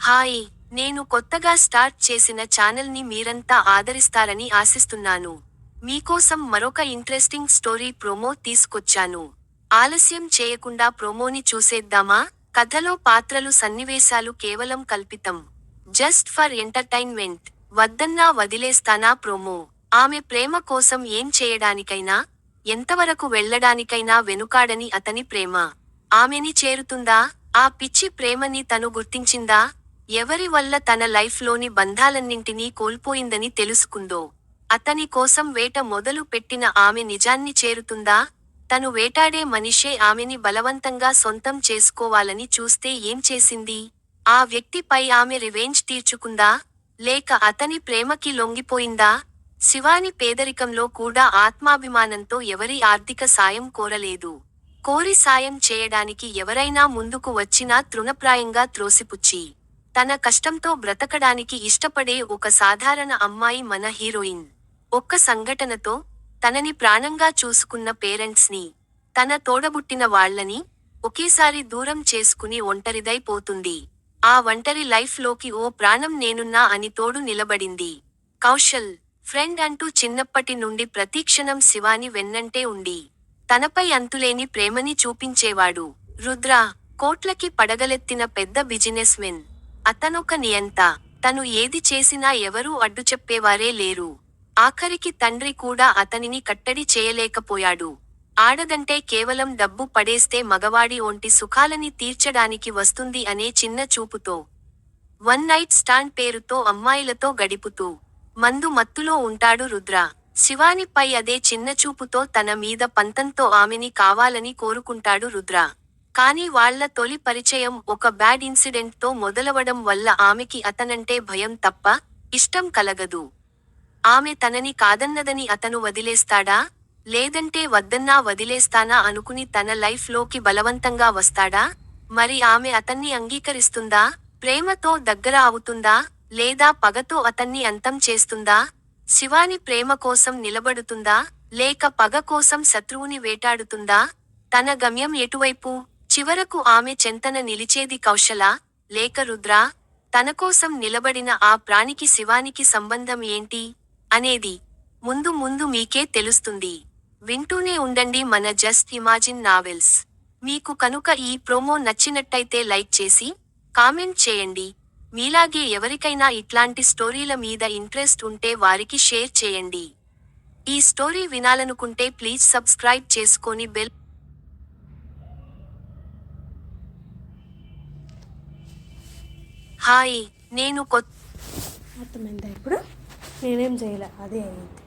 Hi, నేను కొత్తగా start చేసిన ఛానల్ని మీరంతా ఆదరిస్తారని ఆశిస్తున్నాను. మీకోసం మరొక ఇంట్రెస్టింగ్ స్టోరీ ప్రోమో తీసుకొచ్చాను. ఆలస్యం చేయకుండా ప్రోమోని చూసేద్దామా? కథలో పాత్రలు సన్నివేశాలు కేవలం కల్పితం. Just for entertainment. వద్దన్నా వదిలేస్తానా ప్రోమో. ఆమె ప్రేమ కోసం ఏం చేయడానికైనా, ఎంతవరకు వెళ్ళడానికైనా వెనుకాడని అతని ప్రేమ. ఆమెని చేరుతుందా? ఆ పిచ్చి ప్రేమని తను గుర్తించిందా? ఎవరి వల్ల తన లైఫ్లోని బంధాలన్నింటినీ కోల్పోయిందని తెలుసుకుందో? అతని కోసం వేట మొదలు పెట్టిన ఆమె నిజాన్ని చేరుతుందా? తను వేటాడే మనిషే ఆమెని బలవంతంగా సొంతం చేసుకోవాలని చూస్తే ఏం చేసింది? ఆ వ్యక్తిపై ఆమె రివెంజ్ తీర్చుకుందా? లేక అతని ప్రేమకి లొంగిపోయిందా? శివాని పేదరికంలో కూడా ఆత్మాభిమానంతో ఎవరి ఆర్థిక సాయం కోరలేదు. కోరి సాయం చేయడానికి ఎవరైనా ముందుకు వచ్చినా తృణప్రాయంగా త్రోసిపుచ్చి, తన కష్టంతో బ్రతకడానికి ఇష్టపడే ఒక సాధారణ అమ్మాయి మన హీరోయిన్. ఒక్క సంఘటనతో, తనని ప్రాణంగా చూసుకున్న పేరెంట్స్ని, తన తోడబుట్టిన వాళ్ళని, ఒకేసారి దూరం చేసుకుని ఒంటరిదైపోతుంది. ఆ ఒంటరి లైఫ్ లోకి ఓ ప్రాణం నేనున్నా అని తోడు నిలబడింది. కౌశల్, ఫ్రెండ్ అంటూ చిన్నప్పటి నుండి ప్రతిక్షణం శివాని వెన్నంటే ఉండి, తనపై అంతులేని ప్రేమని చూపించేవాడు. రుద్ర, కోట్లకి పడగలెత్తిన పెద్ద బిజినెస్ మెన్. అతనొక నియంత. తను ఏది చేసినా ఎవరూ అడ్డుచెప్పేవారే లేరు. ఆఖరికి తండ్రి కూడా అతనిని కట్టడి చేయలేకపోయాడు. ఆడదంటే కేవలం డబ్బు పడేస్తే మగవాడి ఒంటి సుఖాలని తీర్చడానికి వస్తుంది అనే చిన్న చూపుతో, వన్ నైట్ స్టాండ్ పేరుతో అమ్మాయిలతో గడిపుతూ, మందు మత్తులో ఉంటాడు రుద్ర. శివానిపై అదే చిన్నచూపుతో తన మీద పంతంతో ఆమెని కావాలని కోరుకుంటాడు రుద్ర. కానీ వాళ్ళ తొలి పరిచయం ఒక బ్యాడ్ ఇన్సిడెంట్ తో మొదలవడం వల్ల ఆమెకి అతనంటే భయం తప్ప ఇష్టం కలగదు. ఆమె తనని కాదన్నదని అతను వదిలేస్తాడా? లేదంటే వద్దన్నా వదిలేస్తానా అనుకుని తన లైఫ్ లోకి బలవంతంగా వస్తాడా? మరి ఆమె అతన్ని అంగీకరిస్తుందా? ప్రేమతో దగ్గర అవుతుందా? లేదా పగతో అతన్ని అంతం చేస్తుందా? శివాని ప్రేమ కోసం నిలబడుతుందా? లేక పగ కోసం శత్రువుని వేటాడుతుందా? తన గమ్యం ఎటువైపు? చివరకు ఆమె చెంతన నిలిచేది కౌశలా? లేక రుద్రా? తనకోసం నిలబడిన ఆ ప్రాణికి శివానికి సంబంధం ఏంటి? అనేది ముందు ముందు మీకే తెలుస్తుంది. వింటూనే ఉండండి మన జస్ట్ ఇమాజిన్ నావెల్స్. మీకు కనుక ఈ ప్రోమో నచ్చినట్టయితే లైక్ చేసి, కామెంట్ చేయండి. మీలాగే ఎవరికైనా ఇట్లాంటి స్టోరీల మీద ఇంట్రెస్ట్ ఉంటే వారికి షేర్ చేయండి. ఈ స్టోరీ వినాలనుకుంటే ప్లీజ్ సబ్స్క్రైబ్ చేసుకొని బెల్. హాయ్, నేను అర్థమైందా ఇప్పుడు? నేనేం చేయలే, అదే అయింది.